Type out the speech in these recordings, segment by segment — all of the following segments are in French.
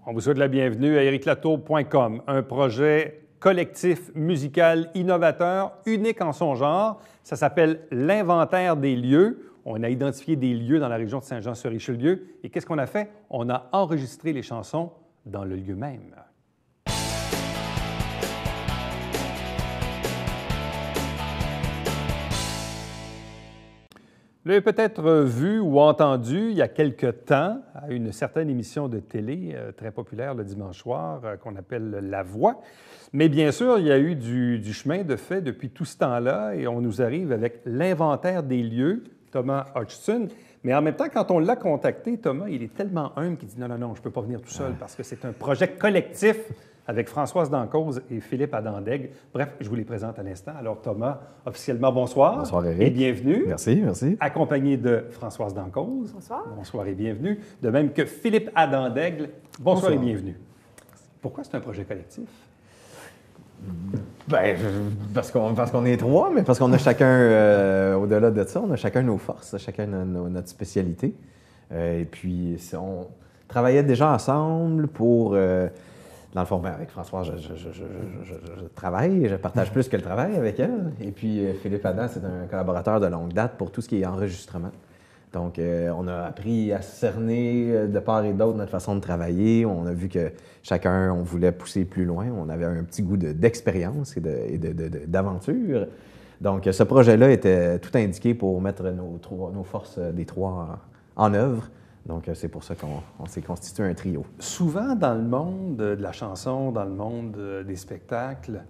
On vous souhaite la bienvenue à ericlatour.com, un projet collectif musical innovateur, unique en son genre. Ça s'appelle l'Inventaire des lieux. On a identifié des lieux dans la région de Saint-Jean-sur-Richelieu. Et qu'est-ce qu'on a fait? On a enregistré les chansons dans le lieu même. Vous l'avez peut-être vu ou entendu il y a quelque temps à une certaine émission de télé très populaire le dimanche soir qu'on appelle La Voix. Mais bien sûr, il y a eu du chemin de fait depuis tout ce temps-là et on nous arrive avec l'inventaire des lieux, Thomas Hodgson. Mais en même temps, quand on l'a contacté, Thomas, il est tellement humble qu'il dit non, je ne peux pas venir tout seul parce que c'est un projet collectif avec Françoise Dancause et Philippe Adam-Daigle. Bref, je vous les présente à l'instant. Alors, Thomas, officiellement, bonsoir. Bonsoir, Eric. Et bienvenue. Merci, merci. Accompagné de Françoise Dancause. Bonsoir. Bonsoir et bienvenue. De même que Philippe Adam-Daigle. Bonsoir et bienvenue. Pourquoi c'est un projet collectif? Bien, parce qu'on est trois, mais parce qu'on a chacun, au-delà de ça, on a chacun nos forces, chacun notre spécialité. Et puis, on travaillait déjà ensemble pour... dans le fond, avec Françoise, je travaille, je partage plus que le travail avec elle. Et puis, Philippe Adam, c'est un collaborateur de longue date pour tout ce qui est enregistrement. Donc, on a appris à cerner de part et d'autre notre façon de travailler. On a vu que chacun, on voulait pousser plus loin. On avait un petit goût d'expérience et d'aventure. Donc, ce projet-là était tout indiqué pour mettre nos forces des trois en œuvre. Donc, c'est pour ça qu'on s'est constitué un trio. Souvent, dans le monde de la chanson, dans le monde des spectacles,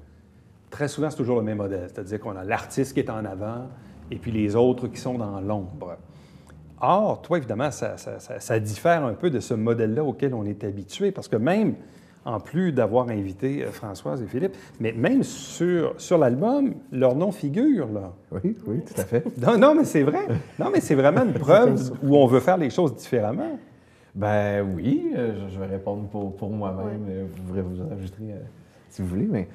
très souvent, c'est toujours le même modèle. C'est-à-dire qu'on a l'artiste qui est en avant et puis les autres qui sont dans l'ombre. Or, toi, évidemment, ça diffère un peu de ce modèle-là auquel on est habitué, parce que même, en plus d'avoir invité Françoise et Philippe, mais même sur l'album, leur nom figure, là. Oui, tout à fait. Non, mais c'est vrai. Non, mais c'est vraiment une preuve où on veut faire les choses différemment. Ben oui, je vais répondre pour moi-même. Ouais. Vous pourrez vous ajouter si vous voulez, mais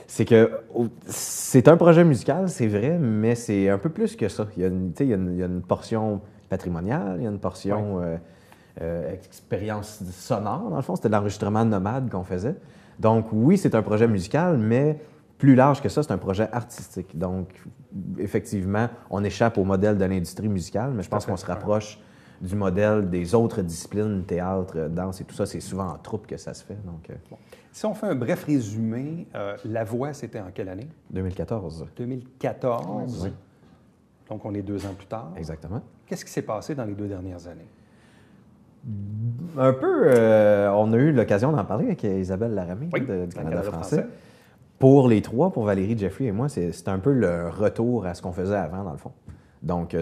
c'est que c'est un projet musical, c'est vrai, mais c'est un peu plus que ça. Il y a une portion patrimoniale, il y a une portion expérience sonore, dans le fond. C'était de l'enregistrement nomade qu'on faisait. Donc oui, c'est un projet musical, mais plus large que ça, c'est un projet artistique. Donc effectivement, on échappe au modèle de l'industrie musicale, mais je pense qu'on se rapproche du modèle des autres disciplines, théâtre, danse et tout ça. C'est souvent en troupe que ça se fait. Donc, bon. Si on fait un bref résumé, La Voix, c'était en quelle année? 2014. 2014? Oui. Donc, on est 2 ans plus tard. Exactement. Qu'est-ce qui s'est passé dans les 2 dernières années? Un peu, on a eu l'occasion d'en parler avec Isabelle Laramie du Canada français. Pour les trois, pour Valérie, Jeffrey et moi, c'est un peu le retour à ce qu'on faisait avant, dans le fond. Donc,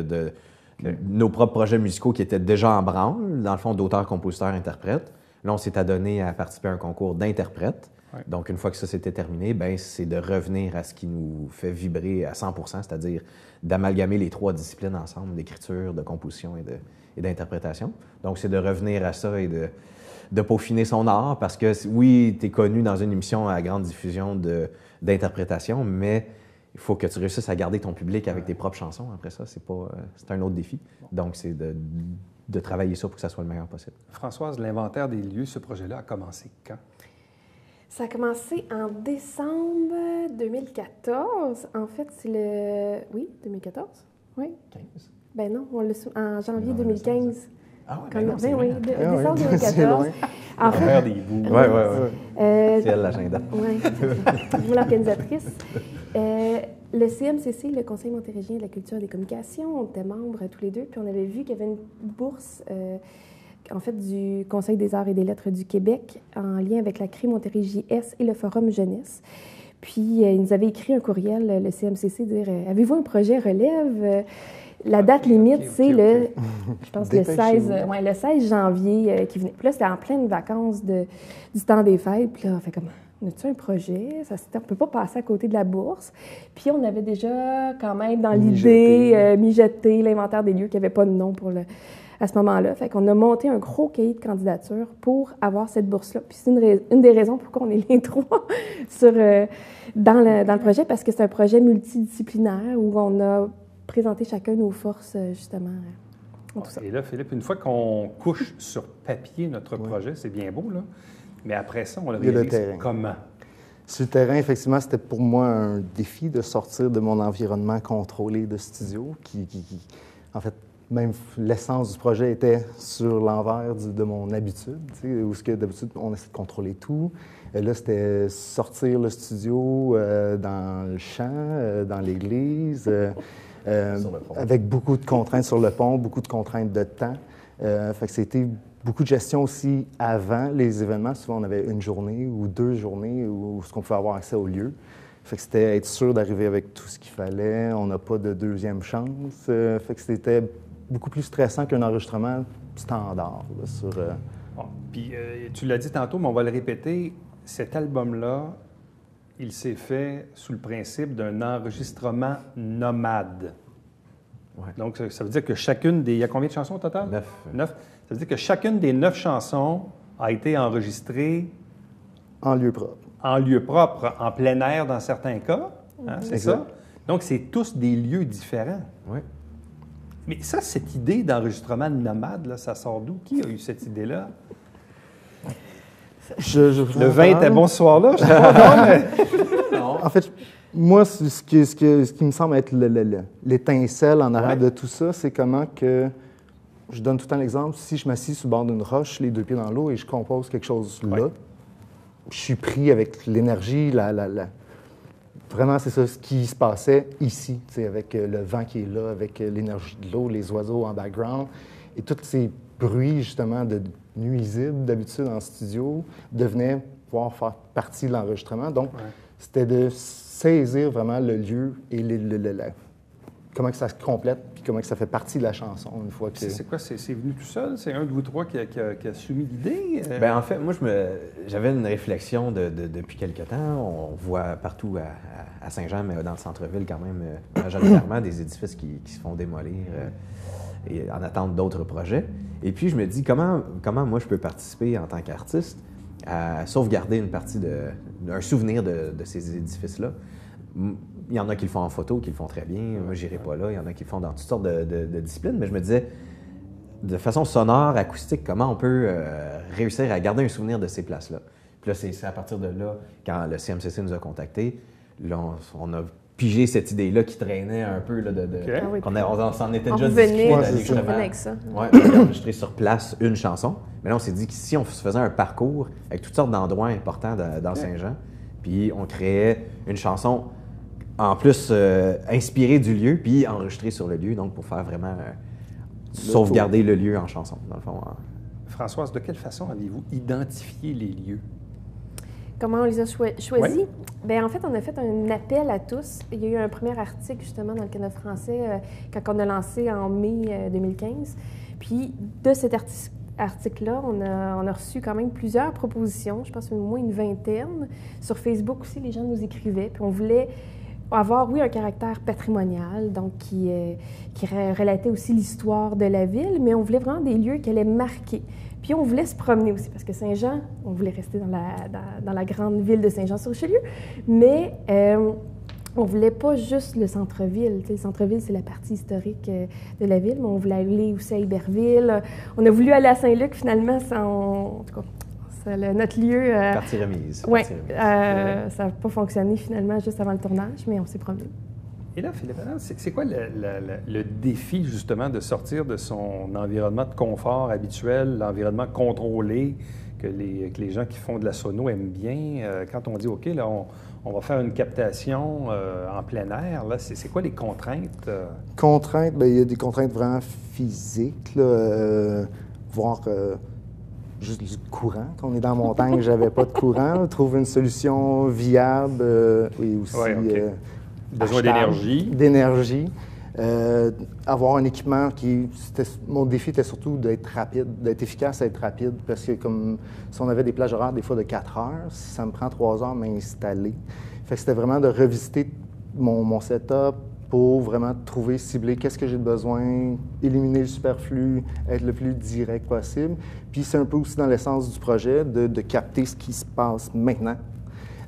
nos propres projets musicaux qui étaient déjà en branle, dans le fond, d'auteurs, compositeurs, interprètes. Là, on s'est adonné à participer à un concours d'interprètes. Ouais. Donc, une fois que ça s'était terminé, bien, c'est de revenir à ce qui nous fait vibrer à 100 %, c'est-à-dire d'amalgamer les 3 disciplines ensemble, d'écriture, de composition et d'interprétation. Donc, c'est de revenir à ça et de peaufiner son art parce que, oui, tu es connu dans une émission à grande diffusion d'interprétation, mais il faut que tu réussisses à garder ton public avec tes propres chansons. Après ça, c'est un autre défi. Donc, c'est de travailler ça pour que ça soit le meilleur possible. Françoise, l'Inventaire des lieux, ce projet-là a commencé quand? Ça a commencé en décembre 2014. En fait, c'est le... Oui, 2014? Oui. 15? Ben non, en janvier 2015. Ah oui, oui, décembre 2014. En fait, des bouts. Oui. C'est elle, l'agenda. Oui, moi, l'organisatrice. Le CMCC, le Conseil montérégnien de la culture et des communications, on était membres tous les deux, puis on avait vu qu'il y avait une bourse, en fait, du Conseil des arts et des lettres du Québec, en lien avec la CRI Montérégie S et le Forum Jeunesse. Puis, ils nous avaient écrit un courriel, le CMCC, dire « Avez-vous un projet relève? » La date limite, c'est je pense, le 16 janvier qui venait. Puis là, c'était en pleine vacances du temps des fêtes. Puis là, on fait comme, as-tu un projet? On ne peut pas passer à côté de la bourse. Puis on avait déjà quand même dans l'idée mijoté l'inventaire des lieux qui n'avait pas de nom à ce moment-là. Fait qu'on a monté un gros cahier de candidature pour avoir cette bourse-là. Puis c'est une des raisons pourquoi on est les 3 dans le projet, parce que c'est un projet multidisciplinaire où on a présenter chacun nos forces, justement, tout ça. Et là, Philippe, une fois qu'on couche sur papier notre projet, c'est bien beau, là, mais après ça, on le réalise comment? Sur le terrain, effectivement, c'était pour moi un défi de sortir de mon environnement contrôlé de studio, en fait, même l'essence du projet était sur l'envers de mon habitude, où ce que d'habitude, on essaie de contrôler tout. Là, c'était sortir le studio dans le champ, dans l'église, avec beaucoup de contraintes sur le pont, beaucoup de contraintes de temps. Fait que c'était beaucoup de gestion aussi avant les événements. Souvent, on avait une journée ou 2 journées où on pouvait avoir accès au lieu. Fait que c'était être sûr d'arriver avec tout ce qu'il fallait. On n'a pas de deuxième chance. Fait que c'était beaucoup plus stressant qu'un enregistrement standard. Là, sur, Bon, puis tu l'as dit tantôt, mais on va le répéter. Cet album-là, il s'est fait sous le principe d'un enregistrement nomade. Ouais. Donc, ça veut dire que chacune des... Il y a combien de chansons au total? 9. Ça veut dire que chacune des 9 chansons a été enregistrée... En lieu propre. En lieu propre, en plein air dans certains cas. Hein, c'est ça? Donc, c'est tous des lieux différents. Oui. Mais ça, cette idée d'enregistrement nomade, là, ça sort d'où? Qui a eu cette idée-là? Le vin était bon ce soir-là? Je sais pas, mais... En fait, moi, ce qui me semble être l'étincelle en arrière de tout ça, c'est comment que... Je donne tout le temps l'exemple. Si je m'assis sur le bord d'une roche, les 2 pieds dans l'eau, et je compose quelque chose là, je suis pris avec l'énergie, Vraiment, c'est ça ce qui se passait ici, avec le vent qui est là, avec l'énergie de l'eau, les oiseaux en background, et tous ces bruits, justement, nuisibles d'habitude en studio, devenaient pouvoir faire partie de l'enregistrement. Donc, c'était de saisir vraiment le lieu et comment que ça se complète, puis comment que ça fait partie de la chanson une fois que... C'est quoi? C'est venu tout seul? C'est un de vous trois qui a soumis l'idée? Bien, en fait, moi, j'avais une réflexion depuis quelque temps. On voit partout à Saint-Jean, mais dans le centre-ville quand même, majoritairement, des édifices qui se font démolir et en attente d'autres projets. Et puis, je me dis, comment moi, je peux participer en tant qu'artiste à sauvegarder une partie un souvenir de ces édifices-là? Il y en a qui le font en photo, qui le font très bien. Moi, j'irai pas là. Il y en a qui le font dans toutes sortes de disciplines. Mais je me disais, de façon sonore, acoustique, comment on peut réussir à garder un souvenir de ces places-là? Puis là, c'est à partir de là, quand le CMCC nous a contactés, là, on a pigé cette idée-là qui traînait un peu. Là, on s'en était déjà discuté avec ça. Oui, on a enregistré sur place une chanson. Mais là, on s'est dit que si on se faisait un parcours avec toutes sortes d'endroits importants dans Saint-Jean, puis on créait une chanson en plus inspirée du lieu, puis enregistrée sur le lieu, donc pour faire vraiment sauvegarder le lieu en chanson, dans le fond. Françoise, de quelle façon avez-vous identifié les lieux? Comment on les a choisis? Bien, en fait, on a fait un appel à tous. Il y a eu un premier article, justement, dans le Canada français, quand on a lancé en mai 2015. Puis, de cet article-là, on a reçu quand même plusieurs propositions, je pense au moins une vingtaine. Sur Facebook aussi, les gens nous écrivaient. Puis, on voulait avoir, oui, un caractère patrimonial, donc qui relatait aussi l'histoire de la ville, mais on voulait vraiment des lieux qui allaient marquer. Puis on voulait se promener aussi, parce que Saint-Jean, on voulait rester dans la grande ville de Saint-Jean-sur-Richelieu, mais on voulait pas juste le centre-ville. Le centre-ville, c'est la partie historique de la ville, mais on voulait aller aussi à Iberville. On a voulu aller à Saint-Luc, finalement, en tout cas, notre lieu... Partie remise. Oui, ça n'a pas fonctionné finalement juste avant le tournage, mais on s'est promené. Et là, Philippe, c'est quoi le défi, justement, de sortir de son environnement de confort habituel, l'environnement contrôlé que les gens qui font de la sono aiment bien? Quand on dit, OK, là, on va faire une captation en plein air, là, c'est quoi les contraintes? Contraintes, bien, il y a des contraintes vraiment physiques, là, voire... juste du courant. Quand on est dans la montagne, j'avais pas de courant. Trouver une solution viable et aussi besoin d'énergie. D'énergie. Avoir un équipement mon défi était surtout d'être rapide, d'être efficace, d'être rapide, parce que comme si on avait des plages horaires des fois de 4 heures, ça me prend 3 heures à m'installer. Fait que c'était vraiment de revisiter mon setup, pour vraiment trouver, cibler qu'est-ce que j'ai besoin, éliminer le superflu, être le plus direct possible. Puis c'est un peu aussi dans l'essence du projet de capter ce qui se passe maintenant.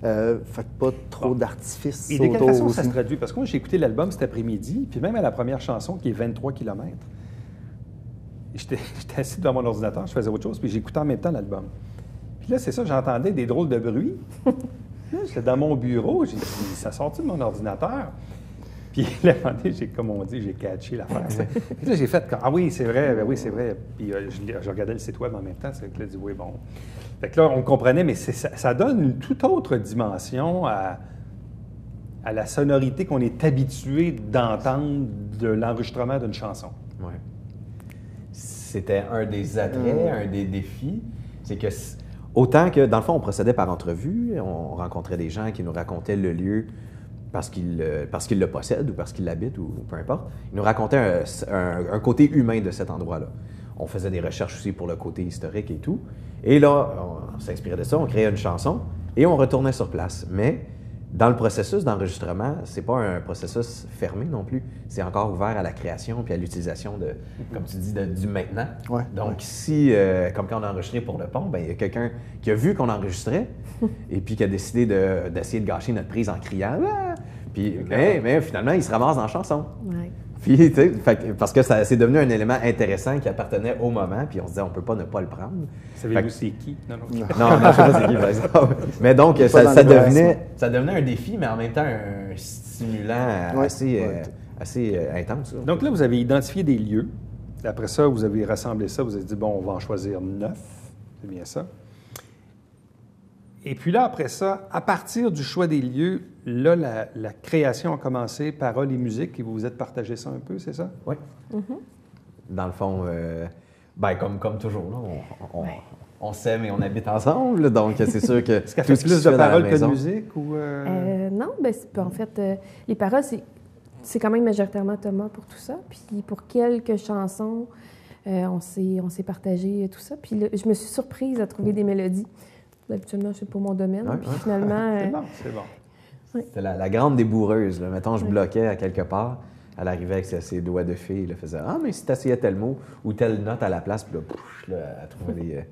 Fait que pas trop d'artifices autour. Et de quelle façon ça se traduit? Parce que moi, j'ai écouté l'album cet après-midi, puis même à la première chanson, qui est 23 km, J'étais assis devant mon ordinateur, je faisais autre chose, puis j'écoutais en même temps l'album. Puis là, c'est ça, j'entendais des drôles de bruits. Là, j'étais dans mon bureau, j'ai dit, ça sort-tu de mon ordinateur? Puis là, à un moment donné, comme on dit, j'ai catché l'affaire. Puis là, j'ai fait, ah oui, c'est vrai, ben oui, c'est vrai. Puis je regardais le site web en même temps, c'est que là, j'ai dit, oui, bon. Fait que là, on comprenait, mais ça donne une toute autre dimension à la sonorité qu'on est habitué d'entendre de l'enregistrement d'une chanson. Ouais. C'était un des attraits, un des défis. C'est que, autant que, dans le fond, on procédait par entrevue, on rencontrait des gens qui nous racontaient le lieu parce qu'ils le possèdent ou parce qu'ils l'habitent ou peu importe. Ils nous racontaient un côté humain de cet endroit-là. On faisait des recherches aussi pour le côté historique et tout. Et là, on s'inspirait de ça, on créait une chanson et on retournait sur place. Mais dans le processus d'enregistrement, c'est pas un processus fermé non plus. C'est encore ouvert à la création puis à l'utilisation de, comme tu dis, du maintenant. Ouais, Donc, si, comme quand on a enregistré pour le pont, il y a quelqu'un qui a vu qu'on enregistrait et puis qui a décidé d'essayer de gâcher notre prise en criant. Ah! Puis, mais finalement, il se ramasse dans la chanson. Ouais. Puis, tu sais, parce que c'est devenu un élément intéressant qui appartenait au moment, puis on se disait, on peut pas ne pas le prendre. Savez-vous c'est qui? Non, non, je sais pas c'est qui, par exemple. Mais donc, ça devenait un défi, mais en même temps un stimulant assez intense. Donc là, vous avez identifié des lieux. Après ça, vous avez rassemblé ça. Vous avez dit, bon, on va en choisir 9. C'est bien ça. Et puis là, après ça, à partir du choix des lieux, là, la création a commencé, paroles et musique, et vous vous êtes partagé ça un peu, c'est ça? Oui. Dans le fond, comme toujours, là, on s'aime et on habite ensemble, donc c'est sûr que... Est-ce qu'elle fait plus de paroles que de musique? Ou non, en fait, les paroles, c'est quand même majoritairement Thomas pour tout ça. Puis pour quelques chansons, on s'est partagé tout ça. Puis là, je me suis surprise à trouver des mélodies. Habituellement, c'est pour mon domaine. Puis finalement... C'est bon. C'était la grande débourreuse. Là. Mettons, je bloquais à quelque part. Elle arrivait avec ses doigts de fille. Elle faisait « Ah, mais si tu essayais tel mot ou telle note à la place. » Puis là, elle trouvait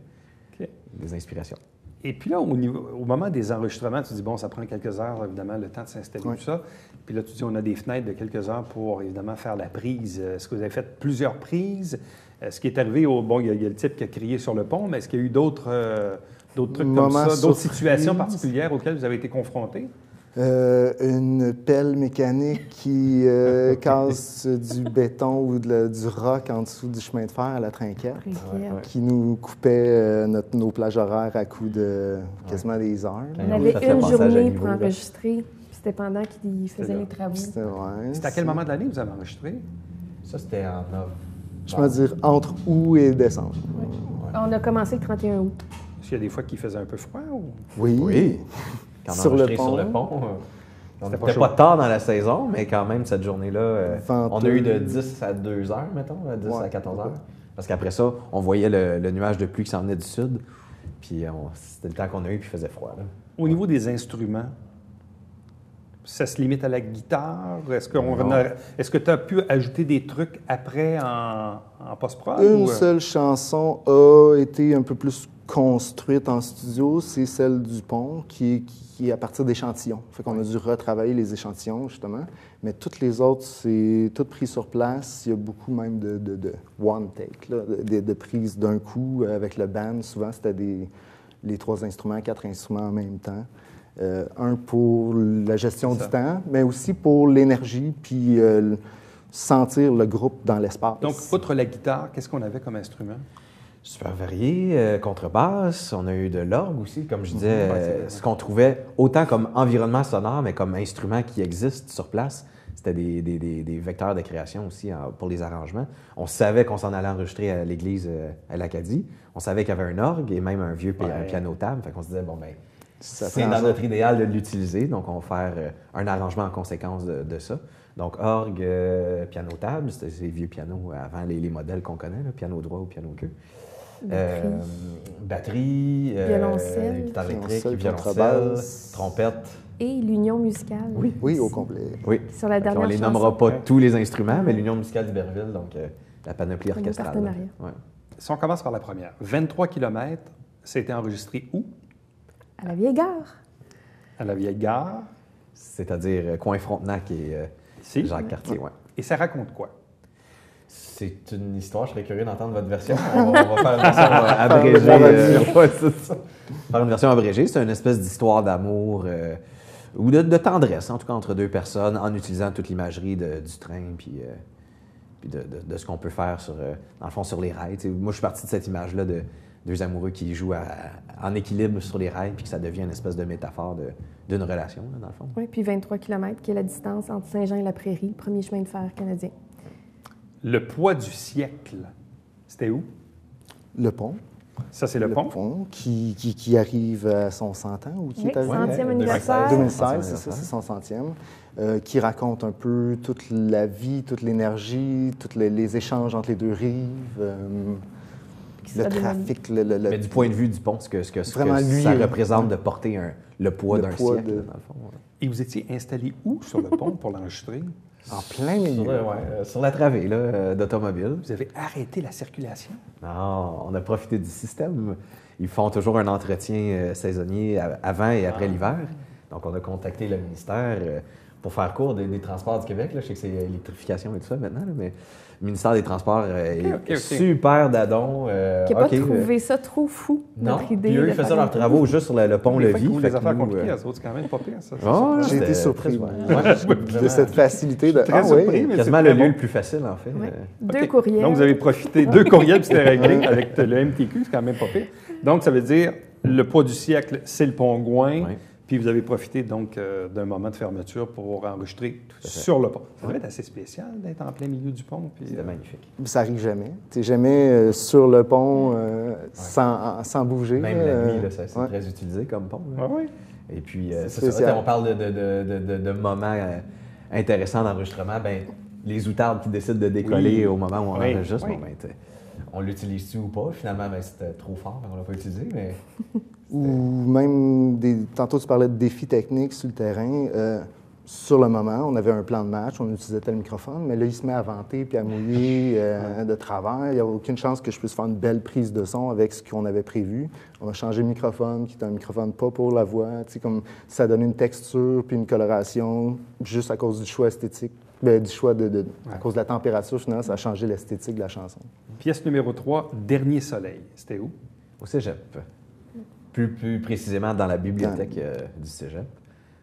des inspirations. Et puis là, au moment des enregistrements, tu dis, bon, ça prend quelques heures, évidemment, le temps de s'installer, tout ça. Puis là, tu dis, on a des fenêtres de quelques heures pour, évidemment, faire la prise. Est-ce que vous avez fait plusieurs prises? Ce qui est arrivé, il y a le type qui a crié sur le pont, mais est-ce qu'il y a eu d'autres trucs comme ça, d'autres situations particulières auxquelles vous avez été confrontés? Une pelle mécanique qui casse du béton ou du roc en dessous du chemin de fer à la Trinquette, qui nous coupait nos plages horaires à coups de quasiment des heures. On avait une journée pour enregistrer, c'était pendant qu'ils faisaient les travaux. C'était à quel moment de l'année que vous avez enregistré? Ça, c'était en novembre. Je peux dire entre août et décembre. On a commencé le 31 août. Est-ce qu'il y a des fois qu'il faisait un peu froid? Ou... Oui. Quand on enregistrait sur le pont, on n'était pas tard dans la saison, mais quand même, cette journée-là, on a eu de 10 à 2 heures, mettons, 10 à 14 heures. Parce qu'après ça, on voyait le nuage de pluie qui s'en venait du sud, puis c'était le temps qu'on a eu, puis il faisait froid. Là. Au niveau des instruments, ça se limite à la guitare? Est-ce que tu as pu ajouter des trucs après en post-prod? Une seule chanson a été un peu plus construite en studio, c'est celle du pont, qui est à partir d'échantillons. Fait qu'on a dû retravailler les échantillons, justement. Mais toutes les autres, c'est tout pris sur place. Il y a beaucoup même de one take, là, de prises d'un coup avec le band. Souvent, c'était les 3 instruments, 4 instruments en même temps. Un pour la gestion du temps, mais aussi pour l'énergie, puis sentir le groupe dans l'espace. Donc, outre la guitare, qu'est-ce qu'on avait comme instrument? Super varié, contrebasse, on a eu de l'orgue aussi, comme je disais, ce qu'on trouvait autant comme environnement sonore, mais comme instrument qui existe sur place. C'était des vecteurs de création aussi pour les arrangements. On savait qu'on s'en allait enregistrer à l'église à l'Acadie. On savait qu'il y avait un orgue et même un vieux piano-table. Fait qu'on se disait, bon, ben c'est dans notre idéal de l'utiliser, donc on va faire un arrangement en conséquence de ça. Donc, orgue, piano-table, c'était ces vieux pianos avant les modèles qu'on connaît, là, piano droit ou piano queue. Batterie, violoncelle, guitare électrique, violoncelle, trompette. Et l'union musicale. Oui, au complet. Oui. Sur la dernière on ne les nommera pas tous les instruments, mais l'Union musicale d'Iberville, donc la panoplie orchestrale. Partenariat. Si on commence par la première, 23 km, c'était enregistré où? À la Vieille Gare. À la Vieille Gare. C'est-à-dire coin Frontenac et Jacques Cartier, oui. Et ça raconte quoi? C'est une histoire, je serais curieux d'entendre votre version. On va faire une version abrégée. Ouais, c'est ça. Faire une version abrégée, c'est une espèce d'histoire d'amour ou de tendresse, en tout cas, entre deux personnes, en utilisant toute l'imagerie du train, puis de ce qu'on peut faire, dans le fond, sur les rails. T'sais, moi, je suis parti de cette image-là de deux amoureux qui jouent en équilibre sur les rails, puis que ça devient une espèce de métaphore d'une relation, là, dans le fond. Oui, puis 23 km, qui est la distance entre Saint-Jean et la Prairie, premier chemin de fer canadien. Le poids du siècle, c'était où? Le pont. Ça, c'est le pont? Le pont qui arrive à son 100 ans ou qui est arrivé? 100e anniversaire. 2016, c'est ça, c'est son 100e. Qui raconte un peu toute la vie, toute l'énergie, tous les échanges entre les deux rives, le trafic. Mais du point de vue du pont, ce que lui, ça représente de porter le poids d'un siècle, dans le fond. Et vous étiez installé où sur le pont pour l'enregistrer? En plein milieu. Sur la travée d'automobile. Vous avez arrêté la circulation? Non, on a profité du système. Ils font toujours un entretien saisonnier avant et après l'hiver. Donc, on a contacté le ministère pour faire court des Transports du Québec. Là. Je sais que c'est l'électrification et tout ça maintenant, là, mais le ministère des Transports est super dadon. Qui n'a pas trouvé ça trop fou, notre idée. Puis eux, ils faisaient leurs travaux juste sur le pont-Levis. Les affaires compliquées, c'est quand même pas pire, ça. J'ai été surpris de cette facilité de... Très surpris, mais quasiment le lieu le plus facile, en fait. Ouais. Deux courriels. Donc, vous avez profité. 2 courriels, puis c'était réglé avec le MTQ, c'est quand même pas pire. Donc, ça veut dire, le poids du siècle, c'est le pont Gouin. Oui. Puis vous avez profité donc d'un moment de fermeture pour enregistrer sur le pont. Ça va être assez spécial d'être en plein milieu du pont. C'était magnifique. Ça arrive jamais. Tu n'es jamais sur le pont sans bouger. Même la nuit, c'est très utilisé comme pont. Oui. Et puis, c'est ça, on parle de moments intéressants d'enregistrement. Ben, les outardes qui décident de décoller au moment où on enregistre, on l'utilise-tu ou pas? Finalement, c'était trop fort, on ne l'a pas utilisé, mais... Ou même, tantôt tu parlais de défis techniques sur le terrain. Sur le moment, on avait un plan de match, on utilisait tel microphone, mais là, il se met à venter puis à mouiller de travers. Il n'y a aucune chance que je puisse faire une belle prise de son avec ce qu'on avait prévu. On a changé le microphone, qui est un microphone pas pour la voix. Tu sais, comme ça donne une texture puis une coloration juste à cause du choix esthétique. Du choix à cause de la température, finalement, ça a changé l'esthétique de la chanson. Pièce numéro 3, Dernier soleil. C'était où? Au cégep. Plus précisément dans la bibliothèque du cégep.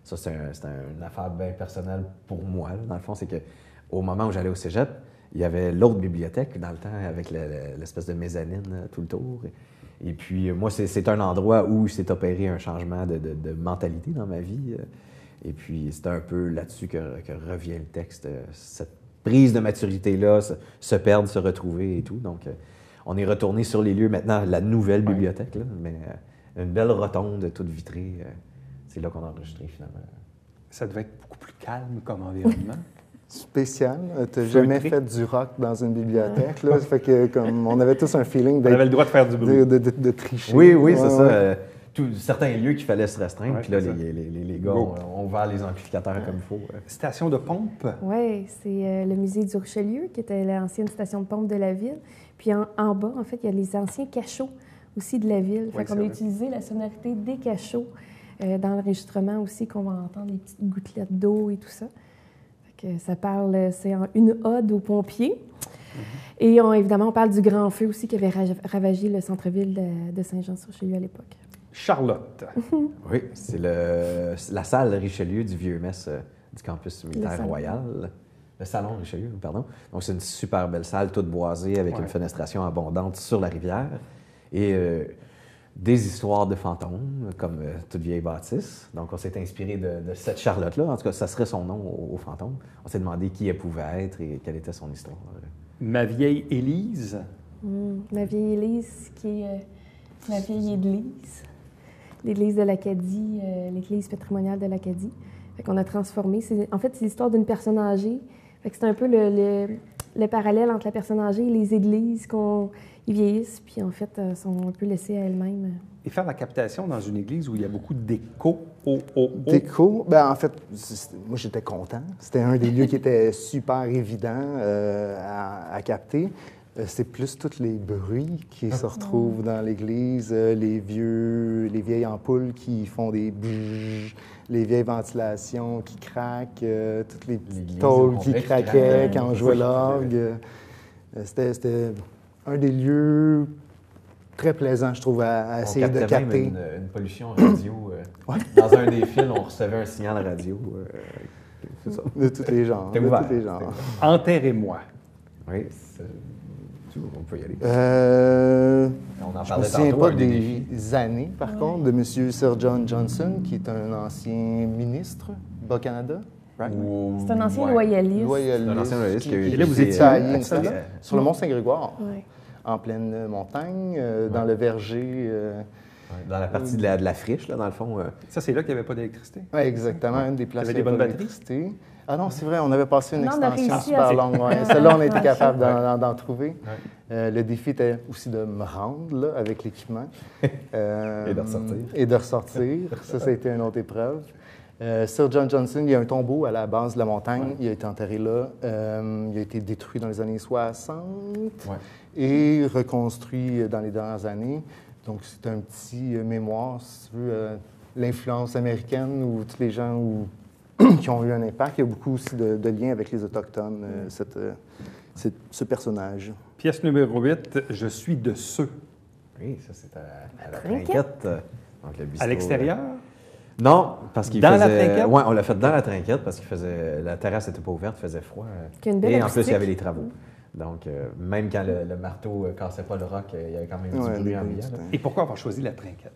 Ça, c'est une affaire bien personnelle pour moi. Là. Dans le fond, c'est qu'au moment où j'allais au cégep, il y avait l'autre bibliothèque dans le temps avec l'espèce de mezzanine tout le tour. Et puis, moi, c'est un endroit où s'est opéré un changement de mentalité dans ma vie. Et puis, c'est un peu là-dessus que revient le texte. Cette prise de maturité-là, se perdre, se retrouver et tout. Donc, on est retourné sur les lieux maintenant, la nouvelle bibliothèque, là, mais une belle rotonde toute vitrée. C'est là qu'on a enregistré, finalement. Ça devait être beaucoup plus calme comme environnement. Spécial. Tu n'as jamais fait du rock dans une bibliothèque, là. Ça fait que, comme, on avait tous un feeling d'être... On avait le droit de faire du bruit. De tricher. Oui, c'est ça. Certains lieux qu'il fallait se restreindre, puis là, les gars ont ouvert les amplificateurs comme il faut. Station de pompe? Oui, c'est le musée du Richelieu, qui était l'ancienne station de pompe de la ville. Puis en bas, en fait, il y a les anciens cachots aussi de la ville. Fait qu'on a utilisé la sonorité des cachots dans l'enregistrement aussi, qu'on va entendre les petites gouttelettes d'eau et tout ça. Fait que ça parle, c'est une ode aux pompiers. Et évidemment, on parle du grand feu aussi qui avait ravagé le centre-ville de Saint-Jean-sur-Richelieu à l'époque. Charlotte. Oui, c'est la salle Richelieu du Vieux-Mess du campus militaire royal. Le salon Richelieu, pardon. Donc, c'est une super belle salle, toute boisée, avec une fenestration abondante sur la rivière. Et des histoires de fantômes, comme toute vieille bâtisse. Donc, on s'est inspiré de cette Charlotte-là. En tout cas, ça serait son nom au fantôme. On s'est demandé qui elle pouvait être et quelle était son histoire. Ma vieille Élise. Ma vieille Élise, qui est ma vieille Église. L'église de l'Acadie, l'église patrimoniale de l'Acadie. Fait qu'on a transformé. En fait, c'est l'histoire d'une personne âgée. Fait que c'est un peu le parallèle entre la personne âgée et les églises ils vieillissent, puis en fait, sont un peu laissées à elles-mêmes. Et faire la captation dans une église où il y a beaucoup d'écho. D'écho? Bien, en fait, moi, j'étais content. C'était un des lieux qui était super évident à capter. C'est plus tous les bruits qui se retrouvent dans l'église, les vieilles ampoules qui font des bzzz, les vieilles ventilations qui craquent, toutes les petites tôles qui craquaient quand on jouait l'orgue. C'était un des lieux très plaisants, je trouve, à essayer de capter. Même une pollution radio. Dans un des films, on recevait un signal radio. C'est ça. De tous les genres. T'es ouvert. Enterrez-moi. Oui, on peut y aller. On en Je me parlait souviens tantôt, pas un des défis. des années, par contre, de M. Sir John Johnson, qui est un ancien ministre du Bas-Canada. Right? C'est un ancien loyaliste. C'est un ancien loyaliste qui a eu... Et là, vous étiez taillé installé? sur le Mont-Saint-Grégoire, Ouais. en pleine montagne, dans le verger. Dans la partie de la friche, là, dans le fond. Ça, c'est là qu'il n'y avait pas d'électricité. Oui, exactement, une des places Il y avait des bonnes d'électricité. Ah non, c'est vrai, on avait passé une Non, on a extension réussi super à- longue. Ouais. Celle-là, on a été Ouais. capable d'en trouver. Le défi était aussi de me rendre là, avec l'équipement. Et de ressortir. Et de ressortir. Ça a été une autre épreuve. Sir John Johnson, il y a un tombeau à la base de la montagne. Il a été enterré là. Il a été détruit dans les années 60 et reconstruit dans les dernières années. Donc, c'est un petit mémoire, si tu veux, l'influence américaine ou tous les gens qui ont eu un impact. Il y a beaucoup aussi de liens avec les Autochtones, ce personnage. Pièce numéro 8, je suis de ceux. Oui, ça, c'est à la Trinquette. Trinquette. Donc, le bistrot, À l'extérieur? Non, parce qu'il Dans faisait... la Trinquette? Oui, on l'a fait dans la Trinquette parce qu'il faisait... La terrasse n'était pas ouverte, il faisait froid. Qu'il y a une belle Et en plus, il y acoustique. avait les travaux. Donc, même quand le marteau cassait pas le roc, il y avait quand même du bruit ambiant. Là. Et pourquoi avoir choisi la Trinquette?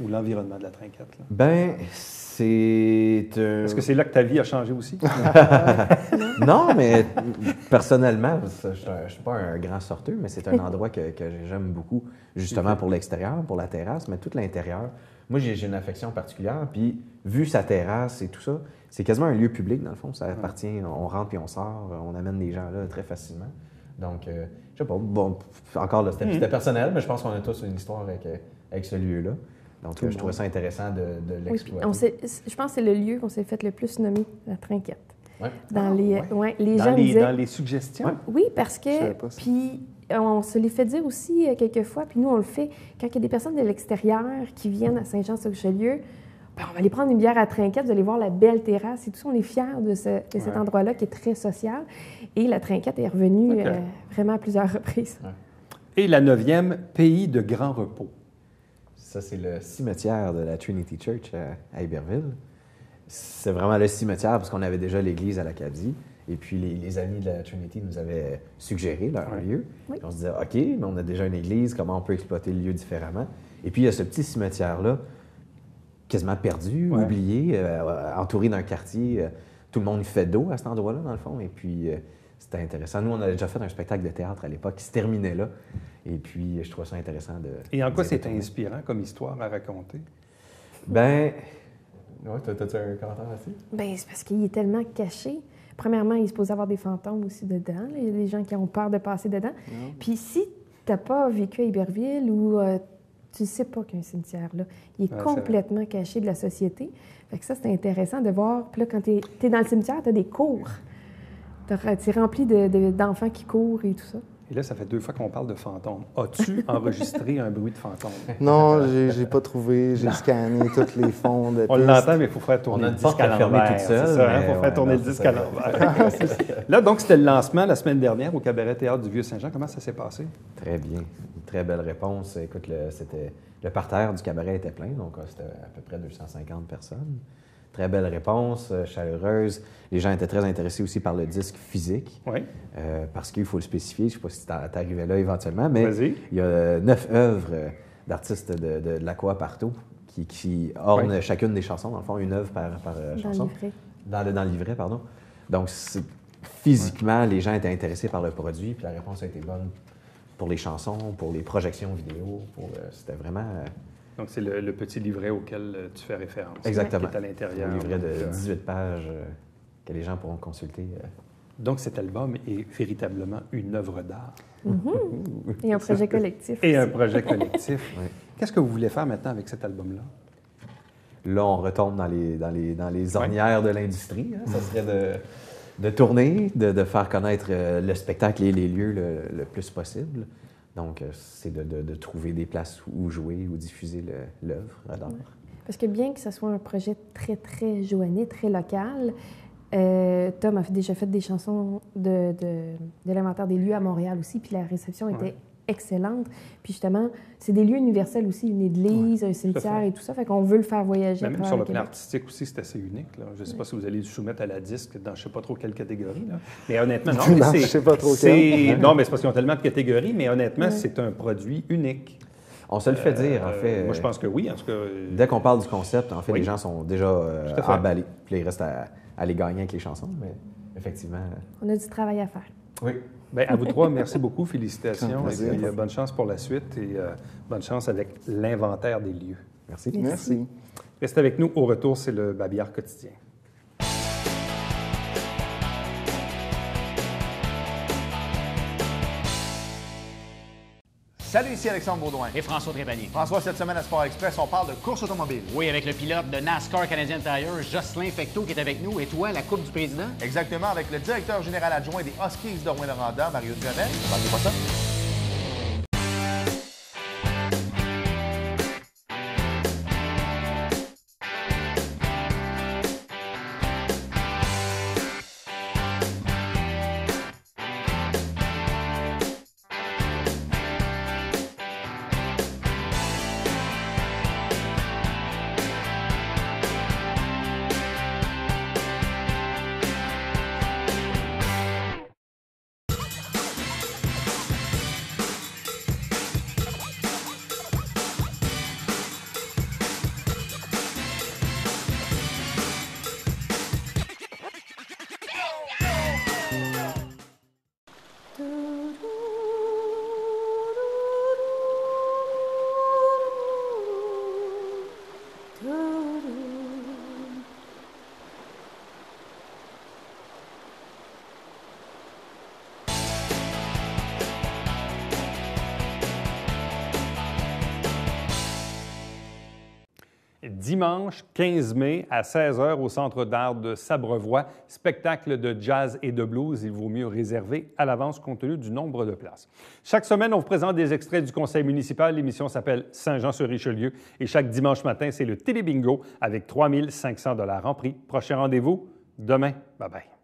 Ou l'environnement de la Trinquette? Là? Ben, c'est... Est-ce que c'est là que ta vie a changé aussi? Non, mais personnellement, je ne suis pas un grand sorteux, mais c'est un endroit que j'aime beaucoup, justement pour l'extérieur, pour la terrasse, mais tout l'intérieur. Moi, j'ai une affection particulière, puis vu sa terrasse et tout ça, c'est quasiment un lieu public, dans le fond. Ça appartient, on rentre puis on sort, on amène les gens là très facilement. Donc, je sais pas, bon, encore là, c'était personnel, mais je pense qu'on a tous une histoire avec ce lieu-là. Donc, je trouvais ça intéressant de Oui, puis l'exploiter. je pense que c'est le lieu qu'on s'est fait le plus nommer, la Trinquette. Ouais. Dans les Dans gens les, disaient... dans les suggestions? Oui, parce Je savais que... pas ça. Puis on se les fait dire aussi quelquefois, puis nous, on le fait, quand il y a des personnes de l'extérieur qui viennent à Saint-Jean-sur-Richelieu, ben, on va aller prendre une bière à Trinquette, vous allez voir la belle terrasse et tout ça. On est fiers de cet endroit-là qui est très social. Et la Trinquette est revenue vraiment à plusieurs reprises. Ouais. Et la 9e, pays de grand repos. Ça, c'est le cimetière de la Trinity Church à Iberville. C'est vraiment le cimetière parce qu'on avait déjà l'église à l'Acadie. Et puis, les amis de la Trinity nous avaient suggéré leur lieu. Oui. Et on se disait, OK, mais on a déjà une église, comment on peut exploiter le lieu différemment? Et puis, il y a ce petit cimetière-là, quasiment perdu, oublié, entouré d'un quartier. Tout le monde fait d'eau à cet endroit-là, dans le fond. Et puis, c'était intéressant. Nous, on avait déjà fait un spectacle de théâtre à l'époque qui se terminait là. Et puis, je trouvais ça intéressant de... Et en quoi d'y c'est retourner. inspirant comme histoire à raconter? Ben... Ouais, t'as-tu un commentaire là-dessus? Bien, c'est parce qu'il est tellement caché. Premièrement, il est supposé avoir des fantômes aussi dedans. Là. Il y a des gens qui ont peur de passer dedans. Puis si tu n'as pas vécu à Iberville ou tu ne sais pas qu'il y a un cimetière là, il est complètement caché de la société. Fait que ça, c'est intéressant de voir. Puis là, quand tu es dans le cimetière, tu as des cours. Tu es rempli d'enfants qui courent et tout ça. Et là, ça fait 2 fois qu'on parle de fantômes. As-tu enregistré un bruit de fantôme? Non, j'ai pas trouvé. J'ai scanné tous les fonds de On pistes. l'entend, mais il faut faire tourner On a le une porte disque à à fermer l'envers. toute seule, C'est ça, il mais faut faire tourner ouais, le non, disque c'est à ça. l'envers. Là, donc, c'était le lancement la semaine dernière au Cabaret Théâtre du Vieux-Saint-Jean. Comment ça s'est passé? Très bien. Une très belle réponse. Écoute, le parterre du cabaret était plein, donc c'était à peu près 250 personnes. Très belle réponse, chaleureuse. Les gens étaient très intéressés aussi par le disque physique. Oui. Parce qu'il faut le spécifier, je ne sais pas si tu arrivé là éventuellement, mais Vas-y. il y a 9 œuvres d'artistes de l'Aqua Partout qui ornent chacune des chansons, dans le fond, une œuvre par chanson. Dans le livret, pardon. Donc, physiquement, les gens étaient intéressés par le produit, puis la réponse a été bonne pour les chansons, pour les projections vidéo. C'était vraiment... Donc, c'est le petit livret auquel tu fais référence. Exactement. Qui est à l'intérieur. Un livret de 18 pages que les gens pourront consulter. Donc, cet album est véritablement une œuvre d'art. Et un projet collectif. Et un aussi. projet collectif. Oui. Qu'est-ce que vous voulez faire maintenant avec cet album-là? Là, on retombe dans les ornières de l'industrie. Hein. Ça serait de tourner, de faire connaître le spectacle et les lieux le plus possible. Donc, c'est de trouver des places où jouer ou diffuser l'œuvre d'art. Parce que bien que ce soit un projet très, très joannais, très local, Tom a déjà fait des chansons de l'inventaire des lieux à Montréal aussi, puis la réception était excellente. Puis justement, c'est des lieux universels aussi, une église, un cimetière et tout ça, fait qu'on veut le faire voyager. Mais même sur le plan artistique aussi, c'est assez unique. Là. Je ne sais pas si vous allez le soumettre à la disque dans je ne sais pas trop quelle catégorie. Là. Mais honnêtement, non. Non, je ne sais pas trop quelle. Non, mais c'est parce qu'ils ont tellement de catégories, mais honnêtement, c'est un produit unique. On se le fait dire, en fait. Moi, je pense que oui, en tout cas. Dès qu'on parle du concept, en fait, les gens sont déjà emballés. Puis là, il reste à les gagner avec les chansons, mais effectivement... On a du travail à faire. Oui. Bien, à vous trois, merci beaucoup, félicitations. Et puis, bonne chance pour la suite et bonne chance avec l'inventaire des lieux. Merci. Merci. Restez avec nous. Au retour, c'est le Babillard quotidien. Salut, ici Alexandre Baudouin. Et François Trépanier. François, cette semaine à Sport Express, on parle de course automobile. Oui, avec le pilote de NASCAR Canadian Tire, Jocelyn Fecteau, qui est avec nous. Et toi, la Coupe du Président? Exactement, avec le directeur général adjoint des Huskies de Rouyn-Noranda, Mario Duhamel. Parlez pas ça. Dimanche 15 mai à 16h au Centre d'art de Sabrevoix, spectacle de jazz et de blues. Il vaut mieux réserver à l'avance compte tenu du nombre de places. Chaque semaine, on vous présente des extraits du conseil municipal. L'émission s'appelle Saint-Jean-sur-Richelieu et chaque dimanche matin, c'est le Télé Bingo avec 3 500 $ en prix. Prochain rendez-vous demain. Bye-bye.